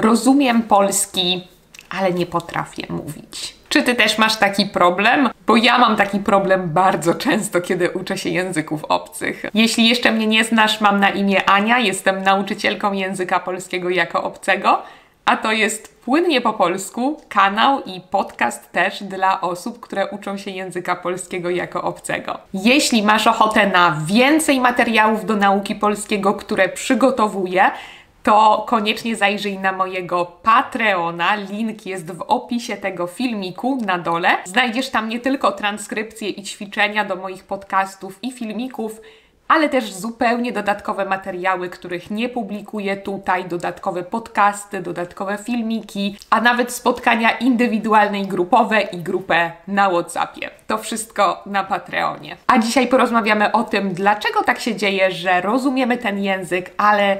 Rozumiem polski, ale nie potrafię mówić. Czy ty też masz taki problem? Bo ja mam taki problem bardzo często, kiedy uczę się języków obcych. Jeśli jeszcze mnie nie znasz, mam na imię Ania, jestem nauczycielką języka polskiego jako obcego, a to jest Płynnie po polsku, kanał i podcast też dla osób, które uczą się języka polskiego jako obcego. Jeśli masz ochotę na więcej materiałów do nauki polskiego, które przygotowuję, to koniecznie zajrzyj na mojego Patreona. Link jest w opisie tego filmiku na dole. Znajdziesz tam nie tylko transkrypcje i ćwiczenia do moich podcastów i filmików, ale też zupełnie dodatkowe materiały, których nie publikuję tutaj, dodatkowe podcasty, dodatkowe filmiki, a nawet spotkania indywidualne i grupowe i grupę na WhatsAppie. To wszystko na Patreonie. A dzisiaj porozmawiamy o tym, dlaczego tak się dzieje, że rozumiemy ten język, ale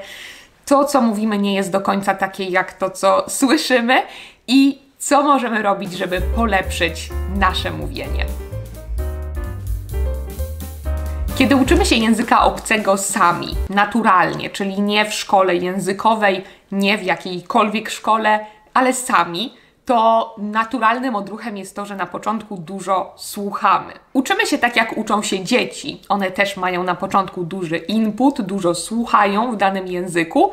to, co mówimy, nie jest do końca takie jak to, co słyszymy i co możemy robić, żeby polepszyć nasze mówienie. Kiedy uczymy się języka obcego sami, naturalnie, czyli nie w szkole językowej, nie w jakiejkolwiek szkole, ale sami, to naturalnym odruchem jest to, że na początku dużo słuchamy. Uczymy się tak, jak uczą się dzieci. One też mają na początku duży input, dużo słuchają w danym języku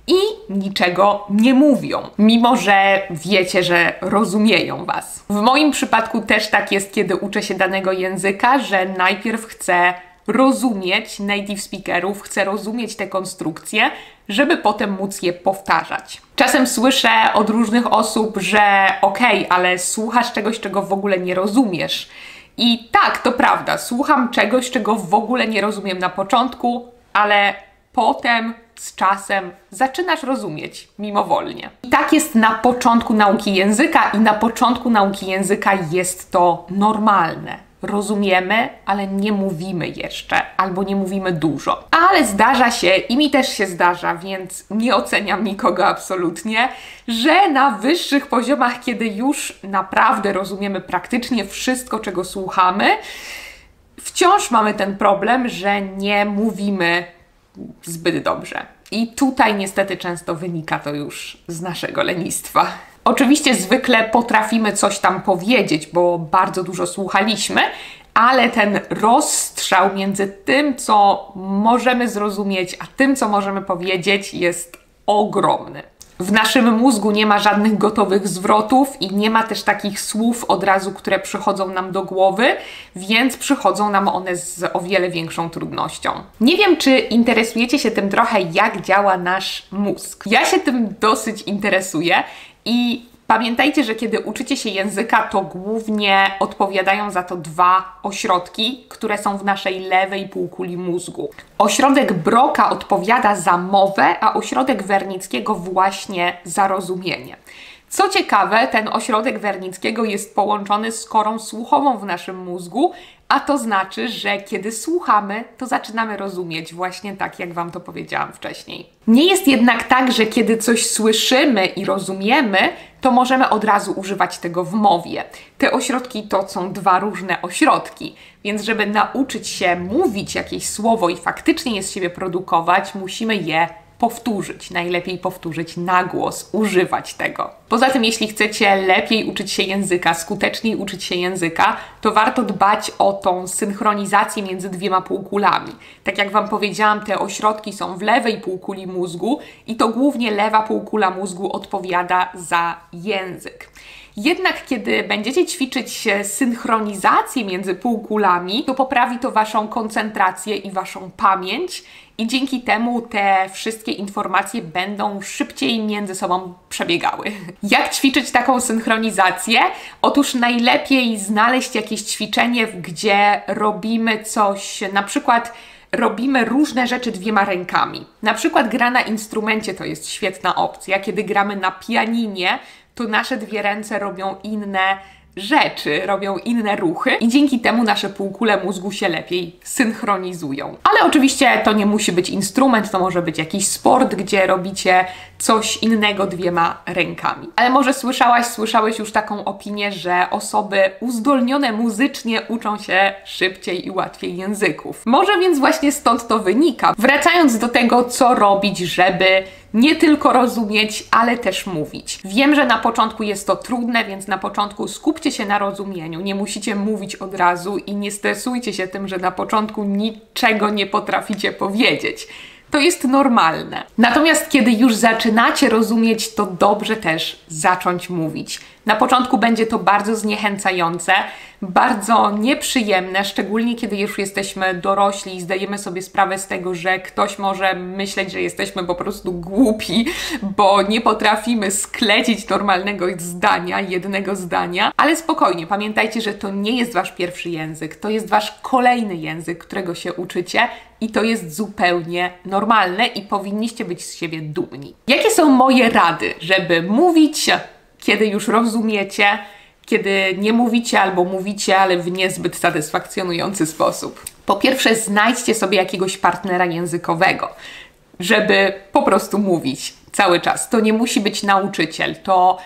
i niczego nie mówią, mimo że wiecie, że rozumieją Was. W moim przypadku też tak jest, kiedy uczę się danego języka, że najpierw chcę rozumieć native speakerów, chcę rozumieć te konstrukcje, żeby potem móc je powtarzać. Czasem słyszę od różnych osób, że okej, ale słuchasz czegoś, czego w ogóle nie rozumiesz. I tak, to prawda, słucham czegoś, czego w ogóle nie rozumiem na początku, ale potem z czasem zaczynasz rozumieć mimowolnie. I tak jest na początku nauki języka i na początku nauki języka jest to normalne. Rozumiemy, ale nie mówimy jeszcze, albo nie mówimy dużo. Ale zdarza się, i mi też się zdarza, więc nie oceniam nikogo absolutnie, że na wyższych poziomach, kiedy już naprawdę rozumiemy praktycznie wszystko, czego słuchamy, wciąż mamy ten problem, że nie mówimy zbyt dobrze. I tutaj niestety często wynika to już z naszego lenistwa. Oczywiście zwykle potrafimy coś tam powiedzieć, bo bardzo dużo słuchaliśmy, ale ten rozstrzał między tym, co możemy zrozumieć, a tym, co możemy powiedzieć, jest ogromny. W naszym mózgu nie ma żadnych gotowych zwrotów i nie ma też takich słów od razu, które przychodzą nam do głowy, więc przychodzą nam one z o wiele większą trudnością. Nie wiem, czy interesujecie się tym trochę, jak działa nasz mózg. Ja się tym dosyć interesuję i pamiętajcie, że kiedy uczycie się języka, to głównie odpowiadają za to dwa ośrodki, które są w naszej lewej półkuli mózgu. Ośrodek Brocka odpowiada za mowę, a ośrodek Wernickiego właśnie za rozumienie. Co ciekawe, ten ośrodek Wernickiego jest połączony z korą słuchową w naszym mózgu, a to znaczy, że kiedy słuchamy, to zaczynamy rozumieć właśnie tak, jak Wam to powiedziałam wcześniej. Nie jest jednak tak, że kiedy coś słyszymy i rozumiemy, to możemy od razu używać tego w mowie. Te ośrodki to są dwa różne ośrodki, więc żeby nauczyć się mówić jakieś słowo i faktycznie je z siebie produkować, musimy je powtórzyć. Najlepiej powtórzyć na głos, używać tego. Poza tym, jeśli chcecie lepiej uczyć się języka, skuteczniej uczyć się języka, to warto dbać o tą synchronizację między dwiema półkulami. Tak jak Wam powiedziałam, te ośrodki są w lewej półkuli mózgu i to głównie lewa półkula mózgu odpowiada za język. Jednak kiedy będziecie ćwiczyć synchronizację między półkulami, to poprawi to Waszą koncentrację i Waszą pamięć i dzięki temu te wszystkie informacje będą szybciej między sobą przebiegały. Jak ćwiczyć taką synchronizację? Otóż najlepiej znaleźć jakieś ćwiczenie, gdzie robimy coś, na przykład robimy różne rzeczy dwiema rękami. Na przykład gra na instrumencie to jest świetna opcja. Kiedy gramy na pianinie, to nasze dwie ręce robią inne rzeczy, robią inne ruchy i dzięki temu nasze półkule mózgu się lepiej synchronizują. Ale oczywiście to nie musi być instrument, to może być jakiś sport, gdzie robicie coś innego dwiema rękami. Ale może słyszałeś już taką opinię, że osoby uzdolnione muzycznie uczą się szybciej i łatwiej języków. Może więc właśnie stąd to wynika. Wracając do tego, co robić, żeby nie tylko rozumieć, ale też mówić. Wiem, że na początku jest to trudne, więc na początku skupcie się na rozumieniu. Nie musicie mówić od razu i nie stresujcie się tym, że na początku niczego nie potraficie powiedzieć. To jest normalne. Natomiast kiedy już zaczynacie rozumieć, to dobrze też zacząć mówić. Na początku będzie to bardzo zniechęcające, bardzo nieprzyjemne, szczególnie kiedy już jesteśmy dorośli i zdajemy sobie sprawę z tego, że ktoś może myśleć, że jesteśmy po prostu głupi, bo nie potrafimy sklecić normalnego zdania, jednego zdania. Ale spokojnie, pamiętajcie, że to nie jest wasz pierwszy język, to jest wasz kolejny język, którego się uczycie i to jest zupełnie normalne i powinniście być z siebie dumni. Jakie są moje rady, żeby mówić, kiedy już rozumiecie, kiedy nie mówicie albo mówicie, ale w niezbyt satysfakcjonujący sposób? Po pierwsze, znajdźcie sobie jakiegoś partnera językowego, żeby po prostu mówić cały czas. To nie musi być nauczyciel, to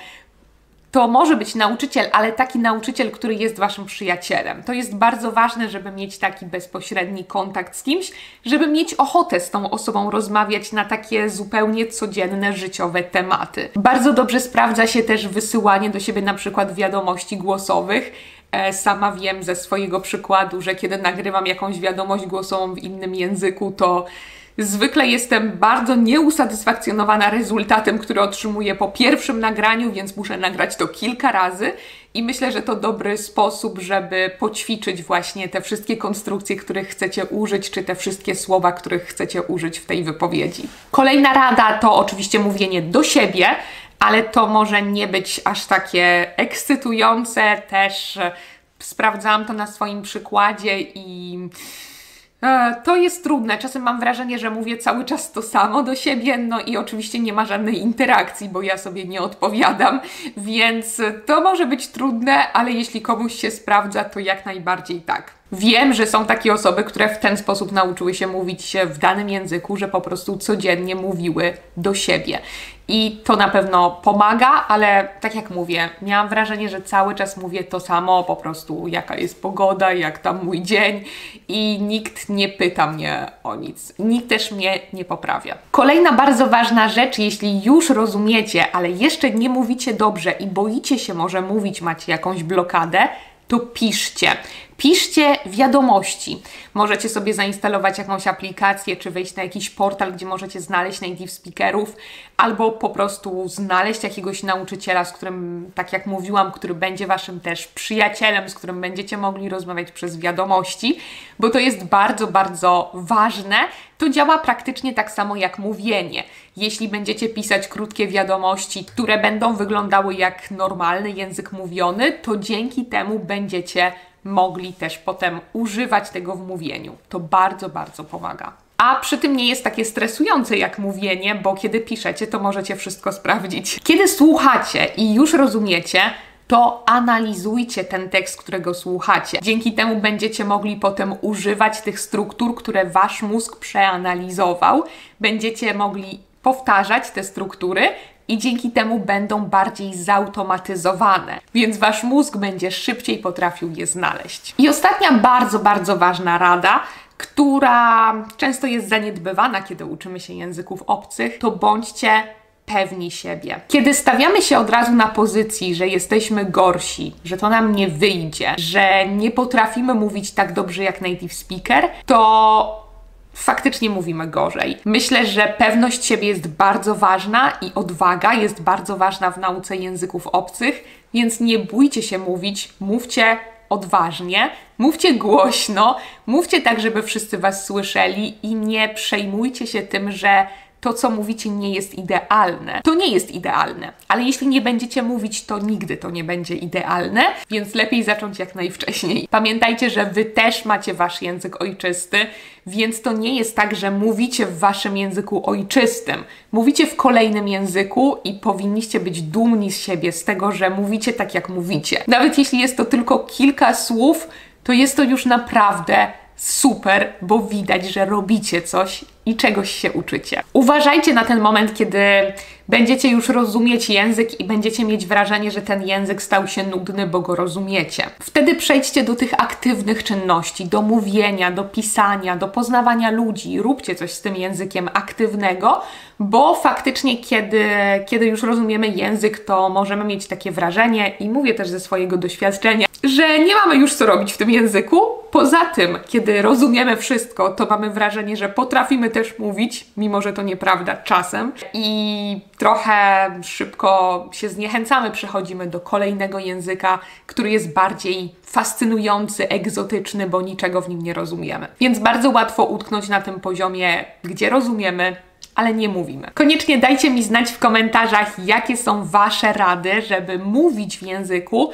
może być nauczyciel, ale taki nauczyciel, który jest waszym przyjacielem. To jest bardzo ważne, żeby mieć taki bezpośredni kontakt z kimś, żeby mieć ochotę z tą osobą rozmawiać na takie zupełnie codzienne, życiowe tematy. Bardzo dobrze sprawdza się też wysyłanie do siebie na przykład wiadomości głosowych. Sama wiem ze swojego przykładu, że kiedy nagrywam jakąś wiadomość głosową w innym języku, to zwykle jestem bardzo nieusatysfakcjonowana rezultatem, który otrzymuję po pierwszym nagraniu, więc muszę nagrać to kilka razy i myślę, że to dobry sposób, żeby poćwiczyć właśnie te wszystkie konstrukcje, których chcecie użyć, czy te wszystkie słowa, których chcecie użyć w tej wypowiedzi. Kolejna rada to oczywiście mówienie do siebie, ale to może nie być aż takie ekscytujące. Też sprawdzałam to na swoim przykładzie i to jest trudne. Czasem mam wrażenie, że mówię cały czas to samo do siebie, no i oczywiście nie ma żadnej interakcji, bo ja sobie nie odpowiadam, więc to może być trudne, ale jeśli komuś się sprawdza, to jak najbardziej tak. Wiem, że są takie osoby, które w ten sposób nauczyły się mówić w danym języku, że po prostu codziennie mówiły do siebie. I to na pewno pomaga, ale tak jak mówię, miałam wrażenie, że cały czas mówię to samo, po prostu jaka jest pogoda, jak tam mój dzień i nikt nie pyta mnie o nic. Nikt też mnie nie poprawia. Kolejna bardzo ważna rzecz, jeśli już rozumiecie, ale jeszcze nie mówicie dobrze i boicie się może mówić, macie jakąś blokadę, to piszcie. Piszcie wiadomości. Możecie sobie zainstalować jakąś aplikację, czy wejść na jakiś portal, gdzie możecie znaleźć native speakerów, albo po prostu znaleźć jakiegoś nauczyciela, z którym, tak jak mówiłam, który będzie waszym też przyjacielem, z którym będziecie mogli rozmawiać przez wiadomości, bo to jest bardzo, bardzo ważne. To działa praktycznie tak samo jak mówienie. Jeśli będziecie pisać krótkie wiadomości, które będą wyglądały jak normalny język mówiony, to dzięki temu będziecie mogli też potem używać tego w mówieniu. To bardzo, bardzo pomaga. A przy tym nie jest takie stresujące jak mówienie, bo kiedy piszecie, to możecie wszystko sprawdzić. Kiedy słuchacie i już rozumiecie, to analizujcie ten tekst, którego słuchacie. Dzięki temu będziecie mogli potem używać tych struktur, które wasz mózg przeanalizował. Będziecie mogli powtarzać te struktury i dzięki temu będą bardziej zautomatyzowane, więc wasz mózg będzie szybciej potrafił je znaleźć. I ostatnia bardzo, bardzo ważna rada, która często jest zaniedbywana, kiedy uczymy się języków obcych, to bądźcie pewni siebie. Kiedy stawiamy się od razu na pozycji, że jesteśmy gorsi, że to nam nie wyjdzie, że nie potrafimy mówić tak dobrze jak native speaker, to faktycznie mówimy gorzej. Myślę, że pewność siebie jest bardzo ważna i odwaga jest bardzo ważna w nauce języków obcych, więc nie bójcie się mówić, mówcie odważnie, mówcie głośno, mówcie tak, żeby wszyscy was słyszeli i nie przejmujcie się tym, że to, co mówicie, nie jest idealne. To nie jest idealne, ale jeśli nie będziecie mówić, to nigdy to nie będzie idealne, więc lepiej zacząć jak najwcześniej. Pamiętajcie, że wy też macie wasz język ojczysty, więc to nie jest tak, że mówicie w waszym języku ojczystym. Mówicie w kolejnym języku i powinniście być dumni z siebie, z tego, że mówicie tak, jak mówicie. Nawet jeśli jest to tylko kilka słów, to jest to już naprawdę super, bo widać, że robicie coś i czegoś się uczycie. Uważajcie na ten moment, kiedy będziecie już rozumieć język i będziecie mieć wrażenie, że ten język stał się nudny, bo go rozumiecie. Wtedy przejdźcie do tych aktywnych czynności, do mówienia, do pisania, do poznawania ludzi. Róbcie coś z tym językiem aktywnego, bo faktycznie, kiedy już rozumiemy język, to możemy mieć takie wrażenie, i mówię też ze swojego doświadczenia, że nie mamy już co robić w tym języku. Poza tym, kiedy rozumiemy wszystko, to mamy wrażenie, że potrafimy też mówić, mimo że to nieprawda czasem, i trochę szybko się zniechęcamy, przechodzimy do kolejnego języka, który jest bardziej fascynujący, egzotyczny, bo niczego w nim nie rozumiemy. Więc bardzo łatwo utknąć na tym poziomie, gdzie rozumiemy, ale nie mówimy. Koniecznie dajcie mi znać w komentarzach, jakie są Wasze rady, żeby mówić w języku,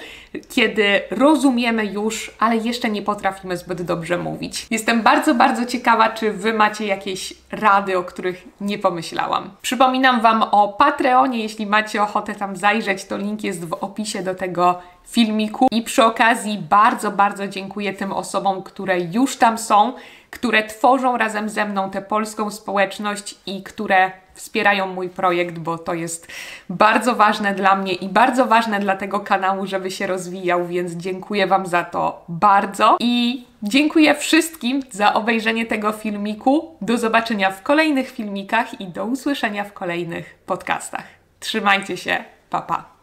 kiedy rozumiemy już, ale jeszcze nie potrafimy zbyt dobrze mówić. Jestem bardzo, bardzo ciekawa, czy Wy macie jakieś rady, o których nie pomyślałam. Przypominam Wam o Patreonie, jeśli macie ochotę tam zajrzeć, to link jest w opisie do tego filmiku. I przy okazji bardzo, bardzo dziękuję tym osobom, które już tam są, które tworzą razem ze mną tę polską społeczność i które wspierają mój projekt, bo to jest bardzo ważne dla mnie i bardzo ważne dla tego kanału, żeby się rozwijał, więc dziękuję Wam za to bardzo i dziękuję wszystkim za obejrzenie tego filmiku. Do zobaczenia w kolejnych filmikach i do usłyszenia w kolejnych podcastach. Trzymajcie się, pa pa!